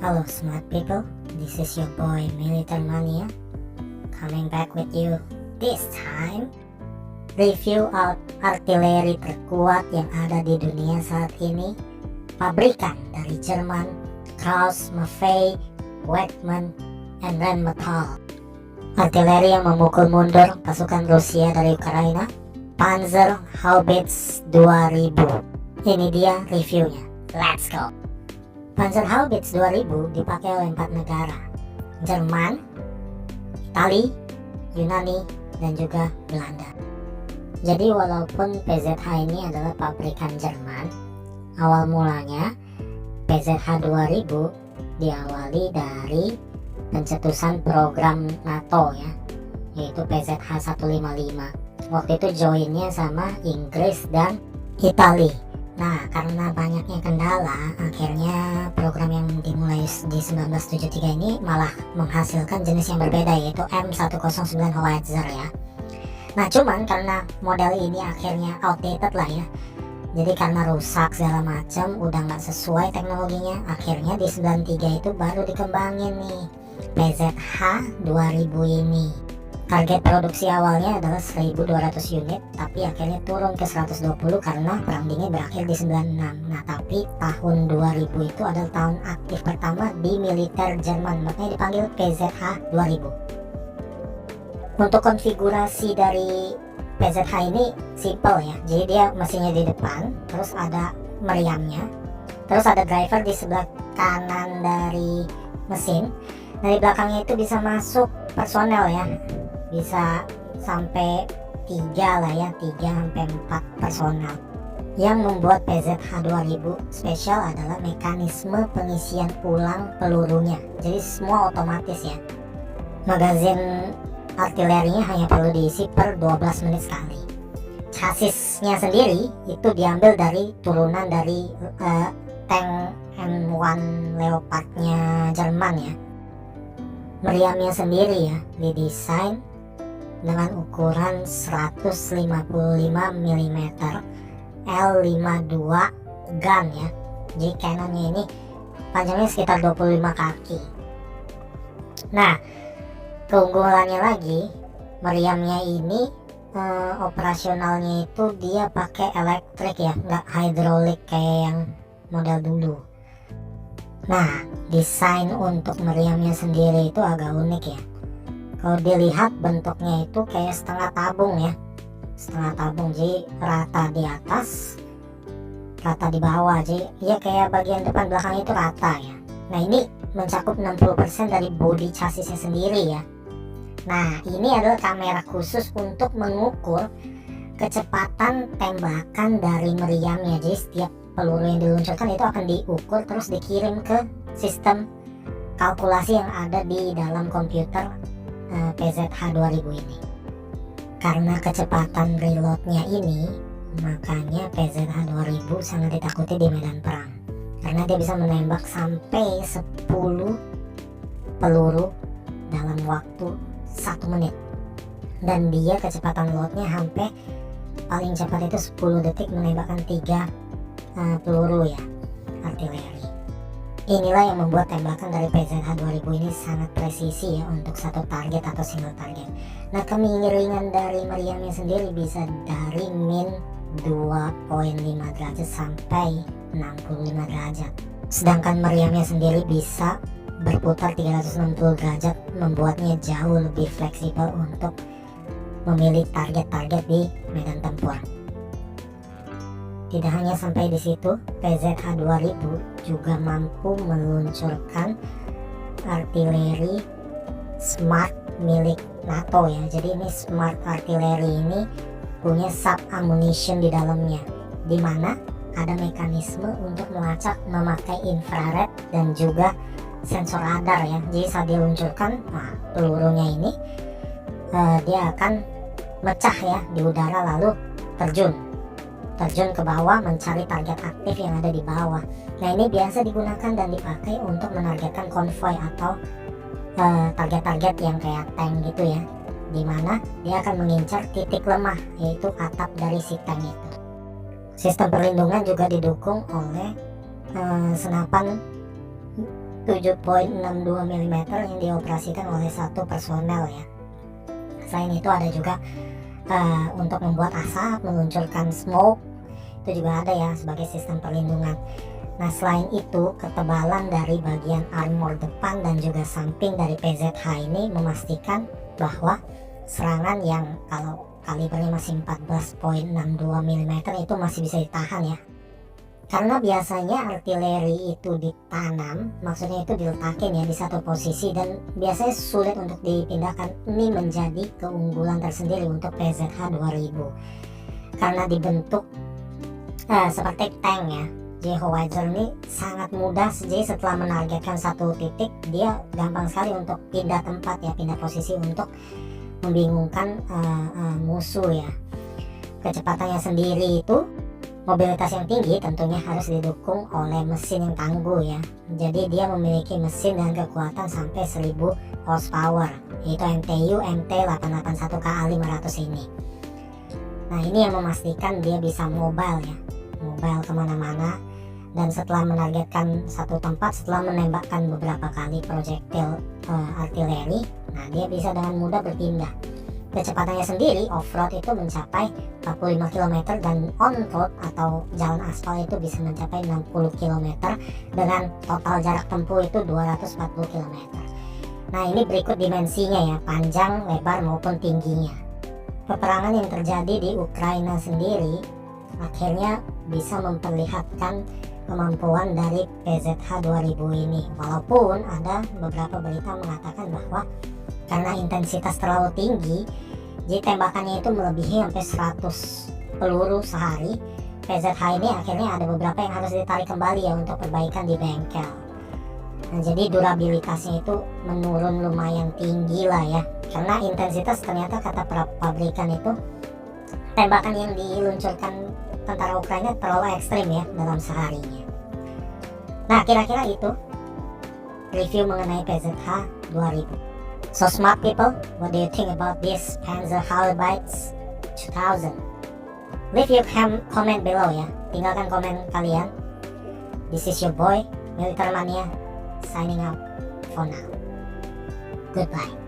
Hello smart people, this is your boy Militer Mania coming back with you. This time review artileri terkuat yang ada di dunia saat ini, pabrikan dari Jerman, Krauss Maffei, Wegmann, and Rheinmetall. Artileri yang memukul mundur pasukan Rusia dari Ukraina, Panzer Haubitz 2000. Ini dia reviewnya, let's go. Panzer Haubitz 2000 dipakai oleh 4 negara, Jerman, Italia, Yunani, dan juga Belanda. Jadi walaupun PZH ini adalah pabrikan Jerman, awal mulanya PZH 2000 diawali dari pencetusan program NATO ya, yaitu PZH 155. Waktu itu joinnya sama Inggris dan Italia. Nah, karena banyaknya kendala, akhirnya program yang dimulai di 1973 ini malah menghasilkan jenis yang berbeda, yaitu M109 Howitzer ya. Nah, cuman karena model ini akhirnya outdated lah ya, jadi karena rusak segala macam, udah nggak sesuai teknologinya, akhirnya di 93 itu baru dikembangin nih PZH 2000 ini. Target produksi awalnya adalah 1.200 unit, tapi akhirnya turun ke 120 karena perang dingin berakhir di 96. Nah, tapi tahun 2000 itu adalah tahun aktif pertama di militer Jerman, makanya dipanggil PZH 2000. Untuk konfigurasi dari PZH ini simple ya, jadi dia mesinnya di depan, terus ada meriamnya, terus ada driver di sebelah kanan dari mesin. Dari belakangnya itu bisa masuk personel ya, bisa sampai 3 lah ya, 3-4 personel. Yang membuat PZH 2000 spesial adalah mekanisme pengisian ulang pelurunya, jadi semua otomatis ya. Magazin artilerinya hanya perlu diisi per 12 menit sekali. Chassisnya sendiri itu diambil dari turunan dari tank M1 Leopardnya Jerman ya. Meriamnya sendiri ya didesain dengan ukuran 155 mm L52 gun ya. Jadi cannonnya ini panjangnya sekitar 25 kaki. Nah, keunggulannya lagi, meriamnya ini operasionalnya itu dia pakai elektrik ya, nggak hidrolik kayak yang model dulu. Nah, desain untuk meriamnya sendiri itu agak unik ya. Kalau dilihat bentuknya itu kayak setengah tabung ya, setengah tabung, jadi rata di atas, rata di bawah, jadi ya kayak bagian depan belakang itu rata ya. Nah, ini mencakup 60% dari bodi chassisnya sendiri ya. Nah, ini adalah kamera khusus untuk mengukur kecepatan tembakan dari meriamnya. Jadi setiap peluru yang diluncurkan itu akan diukur terus dikirim ke sistem kalkulasi yang ada di dalam komputer PZH 2000 ini. Karena kecepatan reloadnya ini, makanya PZH 2000 sangat ditakuti di medan perang, karena dia bisa menembak sampai 10 peluru dalam waktu 1 menit, dan dia kecepatan loadnya sampai paling cepat itu 10 detik menembakkan 3 peluru ya, artileri. Inilah yang membuat tembakan dari PZH 2000 ini sangat presisi ya untuk satu target atau single target. Nah, kemiringan dari meriamnya sendiri bisa dari min 2,5 derajat sampai 65 derajat. Sedangkan meriamnya sendiri bisa berputar 360 derajat, membuatnya jauh lebih fleksibel untuk memilih target-target di medan tempur. Tidak hanya sampai di situ, PZH 2000 juga mampu meluncurkan artileri smart milik NATO ya. Jadi ini smart artileri ini punya sub ammunition di dalamnya, di mana ada mekanisme untuk melacak memakai infrared dan juga sensor radar ya. Jadi saat diluncurkan, nah, pelurunya ini dia akan mecah ya di udara, lalu terjun ke bawah mencari target aktif yang ada di bawah. Nah, ini biasa digunakan dan dipakai untuk menargetkan konvoi atau target-target yang kayak tank gitu ya, dimana dia akan mengincar titik lemah, yaitu atap dari si tank itu. Sistem perlindungan juga didukung oleh senapan 7.62 mm yang dioperasikan oleh satu personel ya. Selain itu ada juga untuk membuat asap, meluncurkan smoke, itu juga ada ya sebagai sistem perlindungan. Nah selain itu, ketebalan dari bagian armor depan dan juga samping dari PZH ini memastikan bahwa serangan yang kalau kalibernya masih 14.62 mm itu masih bisa ditahan ya. Karena biasanya artileri itu ditanam, maksudnya itu diletakin ya di satu posisi, dan biasanya sulit untuk dipindahkan. Ini menjadi keunggulan tersendiri untuk PZH 2000 karena dibentuk seperti tank ya. J. Howitzer ini sangat mudah, jadi setelah menargetkan satu titik dia gampang sekali untuk pindah tempat ya, pindah posisi untuk membingungkan musuh ya. Kecepatannya sendiri itu, mobilitas yang tinggi tentunya harus didukung oleh mesin yang tangguh ya. Jadi dia memiliki mesin dengan kekuatan sampai 1000 horsepower, yaitu MTU MT881KA500 ini. Nah ini yang memastikan dia bisa mobile ya, mobile kemana-mana. Dan setelah menargetkan satu tempat, setelah menembakkan beberapa kali proyektil artileri, nah dia bisa dengan mudah berpindah. Kecepatannya sendiri off-road itu mencapai 45 km dan on-road atau jalan aspal itu bisa mencapai 60 km dengan total jarak tempuh itu 240 km. Nah ini berikut dimensinya ya, panjang, lebar maupun tingginya. Peperangan yang terjadi di Ukraina sendiri akhirnya bisa memperlihatkan kemampuan dari PZH 2000 ini, walaupun ada beberapa berita mengatakan bahwa karena intensitas terlalu tinggi, jadi tembakannya itu melebihi sampai 100 peluru sehari. PZH ini akhirnya ada beberapa yang harus ditarik kembali ya untuk perbaikan di bengkel. Nah, jadi durabilitasnya itu menurun lumayan tinggi lah ya, karena intensitas ternyata kata pabrikan itu tembakan yang diluncurkan tentara Ukraina terlalu ekstrim ya dalam seharinya. Nah kira-kira itu review mengenai PZH 2000. So smart people, what do you think about this Panzer Haubitze 2000? Leave your comment below ya, tinggalkan komen kalian. This is your boy Militer Mania signing out for now. Goodbye.